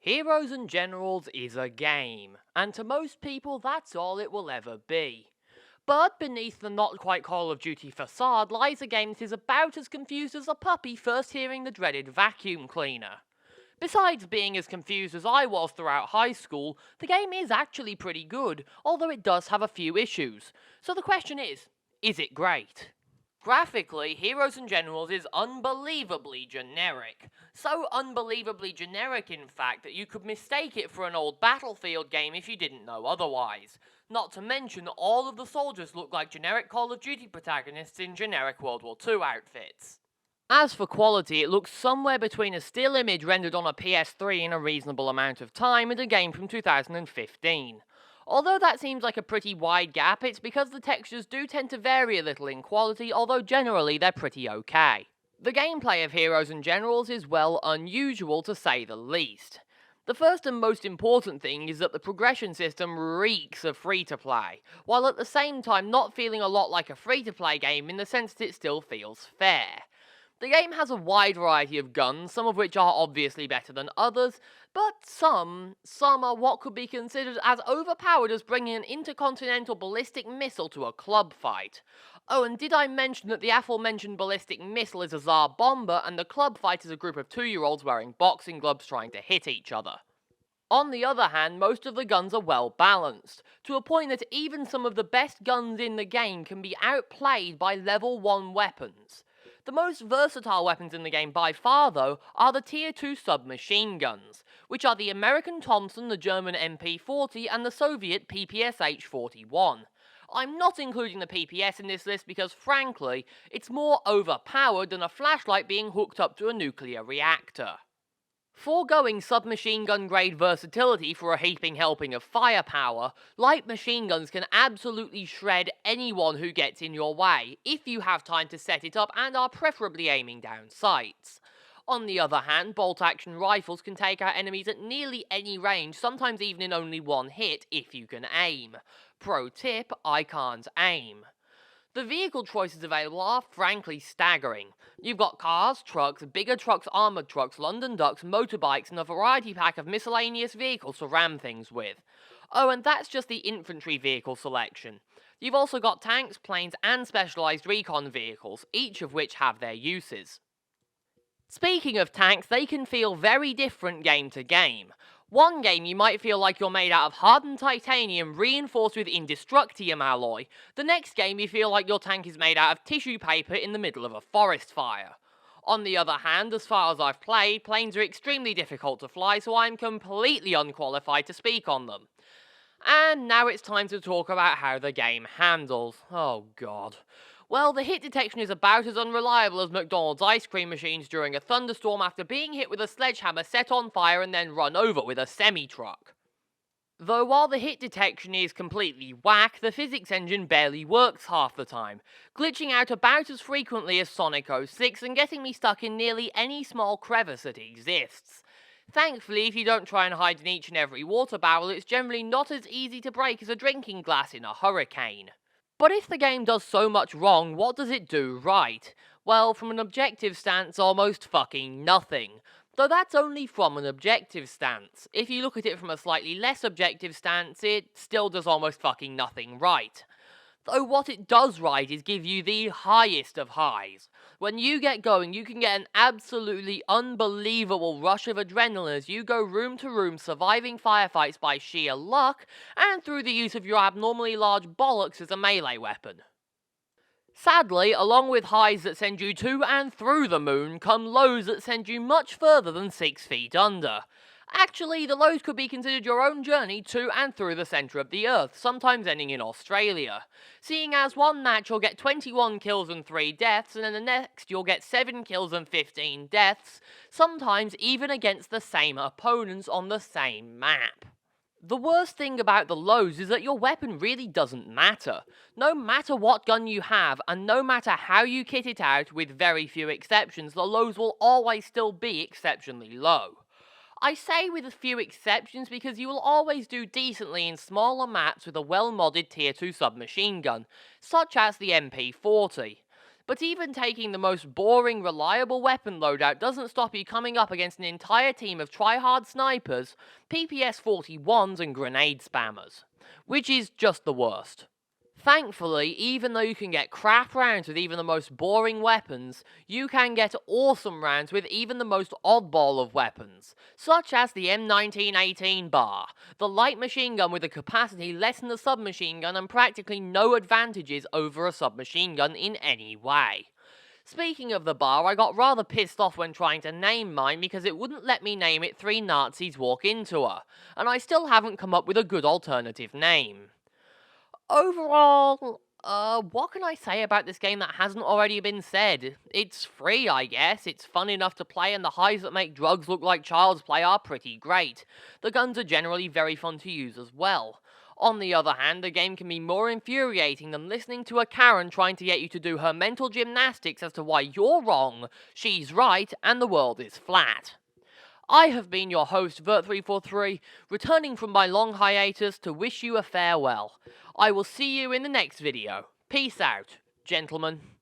Heroes and Generals is a game, and to most people that's all it will ever be. But beneath the not quite Call of Duty facade lies a game that is about as confused as a puppy first hearing the dreaded vacuum cleaner. Besides being as confused as I was throughout high school, the game is actually pretty good, although it does have a few issues. So the question is it great? Graphically, Heroes and Generals is unbelievably generic. So unbelievably generic, in fact, that you could mistake it for an old Battlefield game if you didn't know otherwise. Not to mention, all of the soldiers look like generic Call of Duty protagonists in generic World War II outfits. As for quality, it looks somewhere between a still image rendered on a PS3 in a reasonable amount of time and a game from 2015. Although that seems like a pretty wide gap, it's because the textures do tend to vary a little in quality, although generally they're pretty okay. The gameplay of Heroes and Generals is, well, unusual to say the least. The first and most important thing is that the progression system reeks of free-to-play, while at the same time not feeling a lot like a free-to-play game in the sense that it still feels fair. The game has a wide variety of guns, some of which are obviously better than others, but some are what could be considered as overpowered as bringing an intercontinental ballistic missile to a club fight. Oh, and did I mention that the aforementioned ballistic missile is a Tsar bomber and the club fight is a group of 2-year-olds wearing boxing gloves trying to hit each other? On the other hand, most of the guns are well balanced, to a point that even some of the best guns in the game can be outplayed by level 1 weapons. The most versatile weapons in the game by far, though, are the Tier 2 submachine guns, which are the American Thompson, the German MP40, and the Soviet PPSH-41. I'm not including the PPS in this list because, frankly, it's more overpowered than a flashlight being hooked up to a nuclear reactor. Foregoing submachine gun grade versatility for a heaping helping of firepower, light machine guns can absolutely shred anyone who gets in your way, if you have time to set it up and are preferably aiming down sights. On the other hand, bolt-action rifles can take out enemies at nearly any range, sometimes even in only one hit, if you can aim. Pro tip, I can't aim. The vehicle choices available are frankly staggering. You've got cars, trucks, bigger trucks, armoured trucks, London Ducks, motorbikes, and a variety pack of miscellaneous vehicles to ram things with. Oh, and that's just the infantry vehicle selection. You've also got tanks, planes, and specialised recon vehicles, each of which have their uses. Speaking of tanks, they can feel very different game to game. One game you might feel like you're made out of hardened titanium reinforced with indestructium alloy. The next game you feel like your tank is made out of tissue paper in the middle of a forest fire. On the other hand, as far as I've played, planes are extremely difficult to fly, so I'm completely unqualified to speak on them. And now it's time to talk about how the game handles. Oh god. Well, the hit detection is about as unreliable as McDonald's ice cream machines during a thunderstorm after being hit with a sledgehammer set on fire and then run over with a semi-truck. Though while the hit detection is completely whack, the physics engine barely works half the time, glitching out about as frequently as Sonic 06 and getting me stuck in nearly any small crevice that exists. Thankfully, if you don't try and hide in each and every water barrel, it's generally not as easy to break as a drinking glass in a hurricane. But if the game does so much wrong, what does it do right? Well, from an objective stance, almost fucking nothing. Though that's only from an objective stance. If you look at it from a slightly less objective stance, it still does almost fucking nothing right. Though what it does right is give you the highest of highs. When you get going, you can get an absolutely unbelievable rush of adrenaline as you go room to room surviving firefights by sheer luck and through the use of your abnormally large bollocks as a melee weapon. Sadly, along with highs that send you to and through the moon, come lows that send you much further than 6 feet under. Actually, the lows could be considered your own journey to and through the centre of the Earth, sometimes ending in Australia. Seeing as one match you'll get 21 kills and 3 deaths, and then the next you'll get 7 kills and 15 deaths, sometimes even against the same opponents on the same map. The worst thing about the lows is that your weapon really doesn't matter. No matter what gun you have, and no matter how you kit it out, with very few exceptions, the lows will always still be exceptionally low. I say with a few exceptions because you will always do decently in smaller maps with a well-modded Tier 2 submachine gun, such as the MP40. But even taking the most boring, reliable weapon loadout doesn't stop you coming up against an entire team of try-hard snipers, PPS 41s and grenade spammers, which is just the worst. Thankfully, even though you can get crap rounds with even the most boring weapons, you can get awesome rounds with even the most oddball of weapons, such as the M1918 bar, the light machine gun with a capacity less than a submachine gun and practically no advantages over a submachine gun in any way. Speaking of the bar, I got rather pissed off when trying to name mine because it wouldn't let me name it 3 Nazis Walk Into Her, and I still haven't come up with a good alternative name. Overall, what can I say about this game that hasn't already been said? It's free, I guess, it's fun enough to play, and the highs that make drugs look like child's play are pretty great. The guns are generally very fun to use as well. On the other hand, the game can be more infuriating than listening to a Karen trying to get you to do her mental gymnastics as to why you're wrong, she's right, and the world is flat. I have been your host, Vert343, returning from my long hiatus to wish you a farewell. I will see you in the next video. Peace out, gentlemen.